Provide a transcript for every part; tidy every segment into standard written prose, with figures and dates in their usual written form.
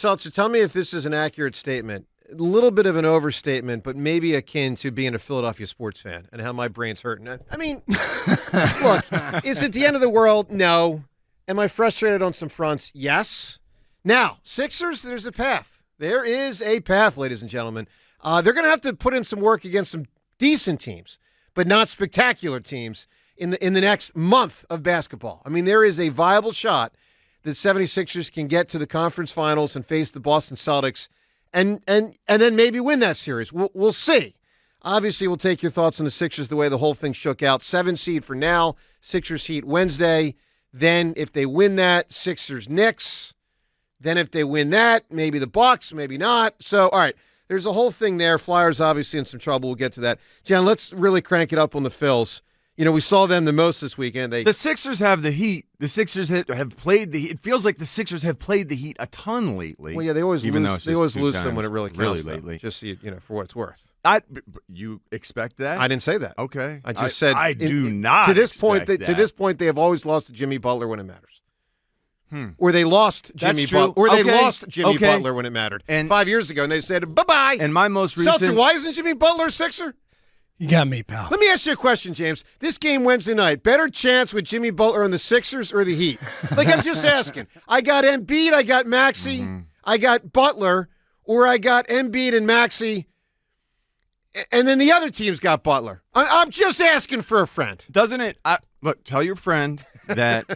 Seltzer, tell me if this is an accurate statement. A little bit of an overstatement, but maybe akin to being a Philadelphia sports fan and how my brain's hurting. I mean, look, is it the end of the world? No. Am I frustrated on some fronts? Yes. Now, Sixers, there's a path. There is a path, ladies and gentlemen. They're going to have to put in some work against some decent teams, but not spectacular teams in the next month of basketball. I mean, there is a viable shot that 76ers can get to the conference finals and face the Boston Celtics and then maybe win that series. We'll see. Obviously, we'll take your thoughts on the Sixers, the way the whole thing shook out. 7 seed for now, Sixers Heat Wednesday. Then if they win that, Sixers Knicks. Then if they win that, maybe the Bucks, maybe not. So, all right, there's a whole thing there. Flyers obviously in some trouble. We'll get to that. Jen, let's really crank it up on the Phils. You know, we saw them the most this weekend. The Sixers have the Heat. The Sixers have played the Heat. It feels like the Sixers have played the Heat a ton lately. Well, yeah, they always lose. They always lose them when it really counts. Really lately, just for what it's worth. You expect that? I didn't say that. Okay, I just said I do not. To this point, that. To this point, they have always lost to Jimmy Butler when it matters. Or they lost Jimmy Butler. Or they lost Jimmy Butler when it mattered. And 5 years ago, and they said bye-bye. And my most recent. Seltzer, why isn't Jimmy Butler a Sixer? You got me, pal. Let me ask you a question, James. This game Wednesday night, better chance with Jimmy Butler on the Sixers or the Heat? Like, I'm just asking. I got Embiid, I got Maxey, I got Butler, or I got Embiid and Maxey, and then the other team's got Butler. I'm just asking for a friend. Doesn't it? Look, tell your friend that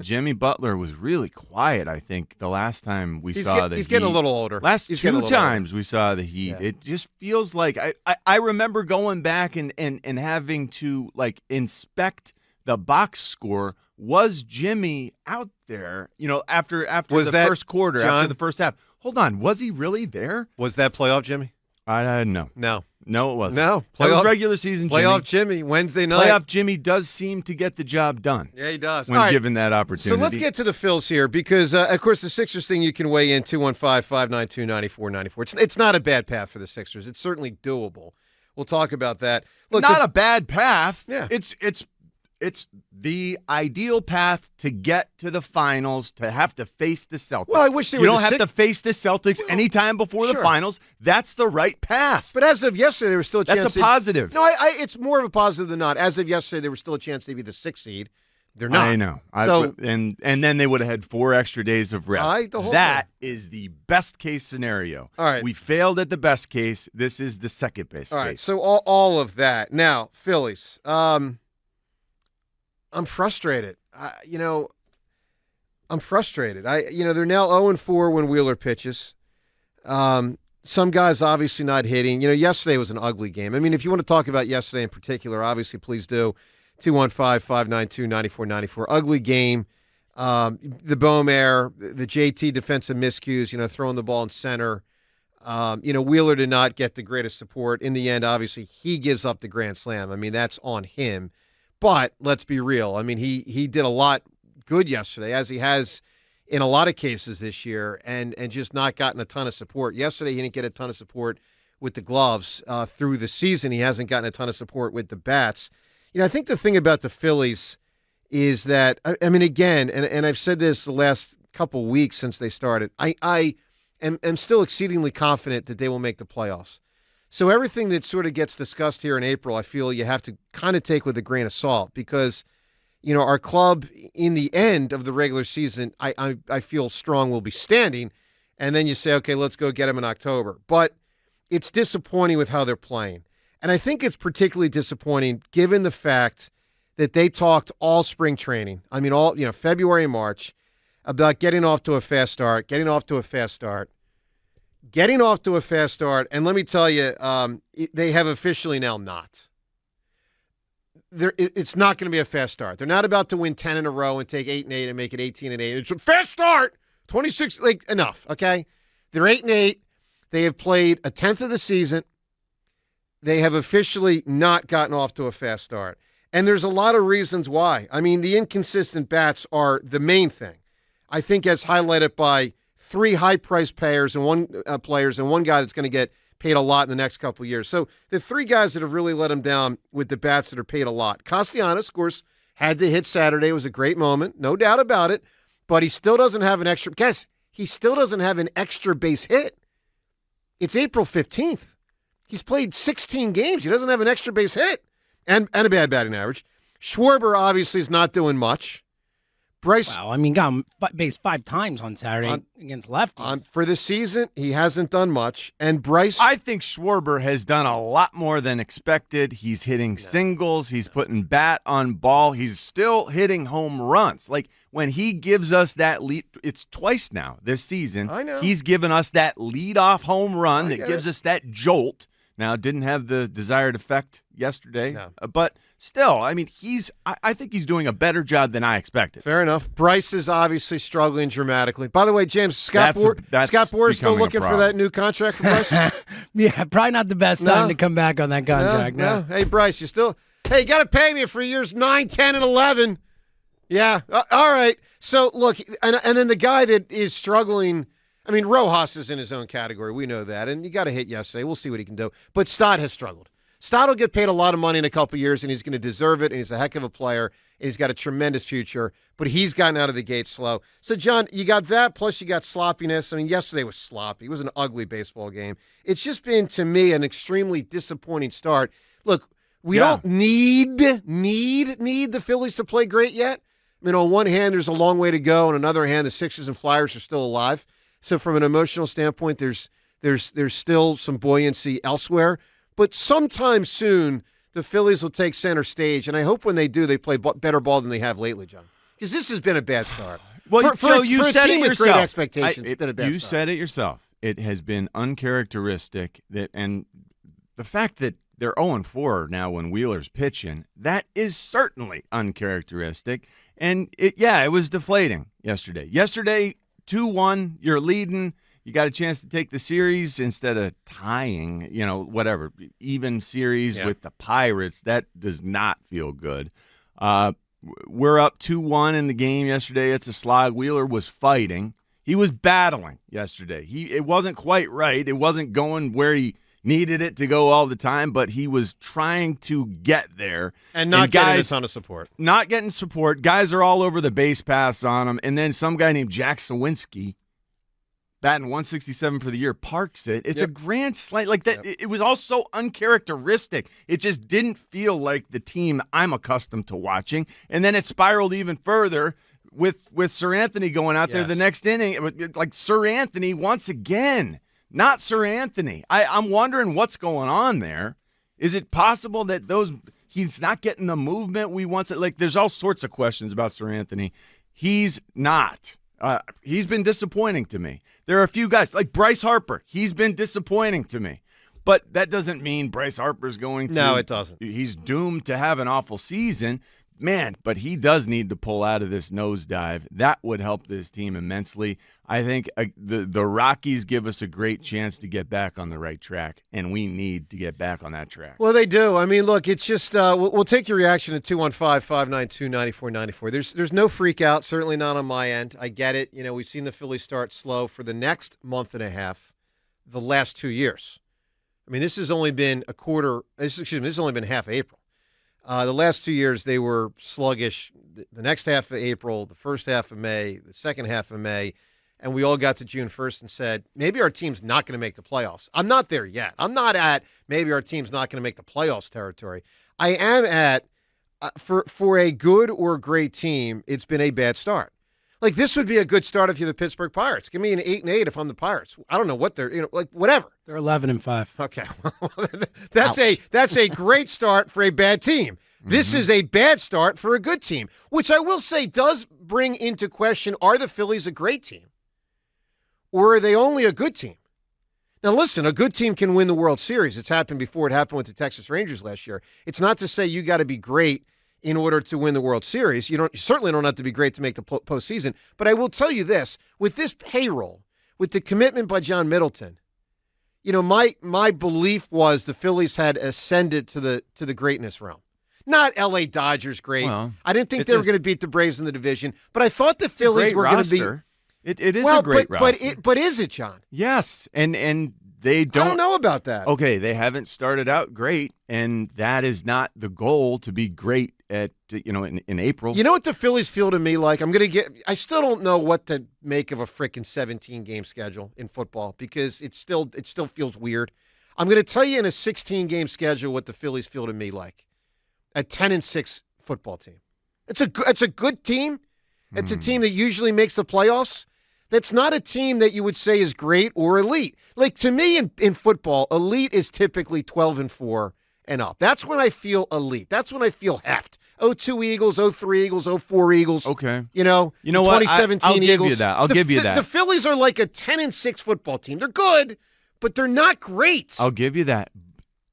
Jimmy Butler was really quiet, I think, the last time we saw the Heat. He's getting a little older. Last 2 times we saw the Heat. Yeah. It just feels like I remember going back and having to, like, inspect the box score. Was Jimmy out there, after the first quarter, John, after the first half? Hold on. Was he really there? Was that playoff Jimmy? No, it wasn't. No. That was regular season playoff Jimmy, Wednesday night. Playoff Jimmy does seem to get the job done. Yeah, he does. When given that opportunity. So let's get to the Phils here because, of course, the Sixers thing you can weigh in 215-592-9494. It's not a bad path for the Sixers. It's certainly doable. We'll talk about that. Look, not a bad path. Yeah. It's the ideal path to get to the finals, to have to face the Celtics. Well, I wish they were. You don't have to face the Celtics anytime before the finals. That's the right path. But as of yesterday, there was still a chance. That's a positive. No, it's more of a positive than not. As of yesterday, there was still a chance they'd be the 6th seed. They're not. I know. So, and then they would have had 4 extra days of rest. That is the best case scenario. All right. We failed at the best case. This is the second best case. All right. So all of that. Now, Phillies. I'm frustrated. I'm frustrated. They're now 0-4 when Wheeler pitches. Some guys obviously not hitting. Yesterday was an ugly game. I mean, if you want to talk about yesterday in particular, obviously please do. 215-592-9494. Ugly game. The Beaumare, the JT defensive miscues, throwing the ball in center. Wheeler did not get the greatest support. In the end, obviously, he gives up the grand slam. I mean, that's on him. But let's be real. I mean, he did a lot good yesterday, as he has in a lot of cases this year, and just not gotten a ton of support. Yesterday, he didn't get a ton of support with the gloves. Through the season, he hasn't gotten a ton of support with the bats. I think the thing about the Phillies is that, I mean, again, and I've said this the last couple weeks since they started, I am still exceedingly confident that they will make the playoffs. So everything that sort of gets discussed here in April, I feel you have to kind of take with a grain of salt because, our club in the end of the regular season, I feel strong will be standing. And then you say, okay, let's go get them in October. But it's disappointing with how they're playing. And I think it's particularly disappointing given the fact that they talked all spring training. I mean, February and March about getting off to a fast start. And let me tell you, they have officially now not. It's not going to be a fast start. They're not about to win 10 in a row and take 8-8 and make it 18-8. It's a fast start. 26, enough, okay? They're 8-8. They have played a tenth of the season. They have officially not gotten off to a fast start. And there's a lot of reasons why. I mean, the inconsistent bats are the main thing. I think as highlighted by 3 high-priced players and one guy that's going to get paid a lot in the next couple of years. So the 3 guys that have really let him down with the bats that are paid a lot. Castellanos, of course, had to hit Saturday. It was a great moment, no doubt about it. But he still doesn't have an extra. Guess he still doesn't have an extra base hit. It's April 15th. He's played 16 games. He doesn't have an extra base hit and a bad batting average. Schwarber obviously is not doing much. Bryce, Wow, I mean, got him base 5 times on Saturday against lefties. For the season, he hasn't done much. And Bryce, I think Schwarber has done a lot more than expected. He's hitting singles. He's putting bat on ball. He's still hitting home runs. Like, when he gives us that lead, it's twice now this season. I know. He's given us that leadoff home run that gives us that jolt. Now, it didn't have the desired effect yesterday, but still, I mean, I think he's doing a better job than I expected. Fair enough. Bryce is obviously struggling dramatically. By the way, James, Scott Boras still looking for that new contract for Bryce? Yeah, probably not the best time to come back on that contract. No. Hey, Bryce, you got to pay me for years 9, 10, and 11. Yeah, all right. So, look, and then the guy that is struggling, I mean, Rojas is in his own category. We know that. And he got a hit yesterday. We'll see what he can do. But Stott has struggled. Stott will get paid a lot of money in a couple years, and he's going to deserve it, and he's a heck of a player, and he's got a tremendous future. But he's gotten out of the gate slow. So, John, you got that, plus you got sloppiness. I mean, yesterday was sloppy. It was an ugly baseball game. It's just been, to me, an extremely disappointing start. Look, we don't need the Phillies to play great yet. I mean, on one hand, there's a long way to go. On another hand, the Sixers and Flyers are still alive. So from an emotional standpoint, there's still some buoyancy elsewhere. But sometime soon, the Phillies will take center stage, and I hope when they do, they play better ball than they have lately, John. Because this has been a bad start. Well, for you a said team it with great yourself. expectations, it's been a bad start. You said it yourself. It has been uncharacteristic, and the fact that they're 0-4 now when Wheeler's pitching, that is certainly uncharacteristic. And it was deflating yesterday. Yesterday, 2-1, you're leading. You got a chance to take the series instead of tying, whatever, even series with the Pirates. That does not feel good. We're up 2-1 in the game yesterday. It's a slog. Wheeler was fighting. He was battling yesterday. It wasn't quite right. It wasn't going where he needed it to go all the time, but he was trying to get there. And not getting a ton of support. Not getting support. Guys are all over the base paths on him. And then some guy named Jack Sawinski, batting 167 for the year, parks it. It's a grand slam. Like that, it was all so uncharacteristic. It just didn't feel like the team I'm accustomed to watching. And then it spiraled even further with Sir Anthony going out there the next inning. Like Sir Anthony once again. Not Sir Anthony. I'm wondering what's going on there. Is it possible that he's not getting the movement we want? Like, there's all sorts of questions about Sir Anthony. He's not. He's been disappointing to me. There are a few guys, like Bryce Harper. He's been disappointing to me. But that doesn't mean Bryce Harper's going to. No, it doesn't. He's doomed to have an awful season. Man, but he does need to pull out of this nosedive. That would help this team immensely. I think the Rockies give us a great chance to get back on the right track, and we need to get back on that track. Well, they do. I mean, look, it's just we'll take your reaction at 215-592-9494. There's no freak out, certainly not on my end. I get it. We've seen the Phillies start slow for the next month and a half, the last 2 years. I mean, this has only been this has only been half April. The last 2 years, they were sluggish. The next half of April, the first half of May, the second half of May, and we all got to June 1st and said, maybe our team's not going to make the playoffs. I'm not there yet. I'm not at maybe our team's not going to make the playoffs territory. I am at, for a good or great team, it's been a bad start. Like, this would be a good start if you're the Pittsburgh Pirates. Give me an 8-8 if I'm the Pirates. I don't know what they're, whatever. They're 11-5. Okay. That's a great start for a bad team. This is a bad start for a good team, which I will say does bring into question, are the Phillies a great team? Or are they only a good team? Now, listen, a good team can win the World Series. It's happened before. It happened with the Texas Rangers last year. It's not to say you got to be great in order to win the World Series. You certainly don't have to be great to make the postseason. But I will tell you this, with this payroll, with the commitment by John Middleton, my belief was the Phillies had ascended to the greatness realm. Not L.A. Dodgers great. Well, I didn't think they were going to beat the Braves in the division, but I thought the Phillies were going to be. It is a great roster. But is it, John? Yes, and they don't. I don't know about that. Okay, they haven't started out great, and that is not the goal to be great at in April. You know what the Phillies feel to me like? I still don't know what to make of a frickin' 17-game schedule in football because it still feels weird. I'm going to tell you in a 16-game schedule what the Phillies feel to me like. A 10-6 football team. It's a good team. It's a team that usually makes the playoffs. That's not a team that you would say is great or elite. Like, to me in football, elite is typically 12-4 and up. That's when I feel elite. That's when I feel heft. 02 Eagles, 03 Eagles, 04 Eagles. Okay. You know what? 2017 I'll Eagles. give you that. I'll give you that. The Phillies are like a 10-6 football team. They're good, but they're not great. I'll give you that.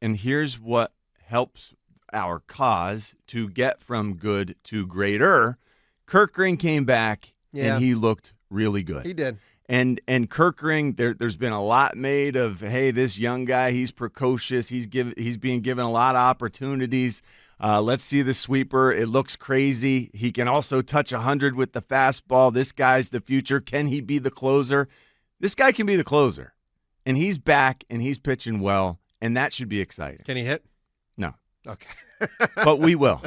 And here's what helps our cause to get from good to greater. Kirkring came back, and he looked really good. He did. And Kirkring, there's been a lot made of, hey, this young guy, he's precocious. He's being given a lot of opportunities. Let's see the sweeper. It looks crazy. He can also touch 100 with the fastball. This guy's the future. Can he be the closer? This guy can be the closer. And he's back, and he's pitching well, and that should be exciting. Can he hit? No. Okay. But we will.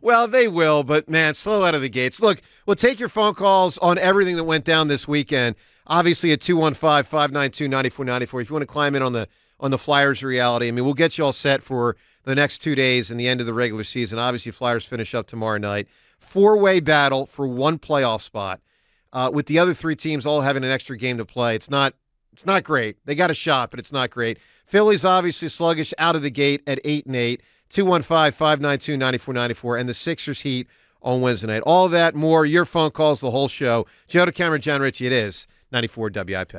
Well, they will, but, man, slow out of the gates. Look, we'll take your phone calls on everything that went down this weekend. Obviously at 215-592-9494. If you want to climb in on the Flyers reality, I mean, we'll get you all set for the next 2 days and the end of the regular season. Obviously, Flyers finish up tomorrow night. 4-way battle for one playoff spot with the other three teams all having an extra game to play. It's not great. They got a shot, but it's not great. Phillies obviously sluggish out of the gate at 8-8. 215-592-9494, and the Sixers Heat on Wednesday night. All that, more, your phone calls, the whole show. Joe DeCamera, John Ritchie, it is 94 WIP.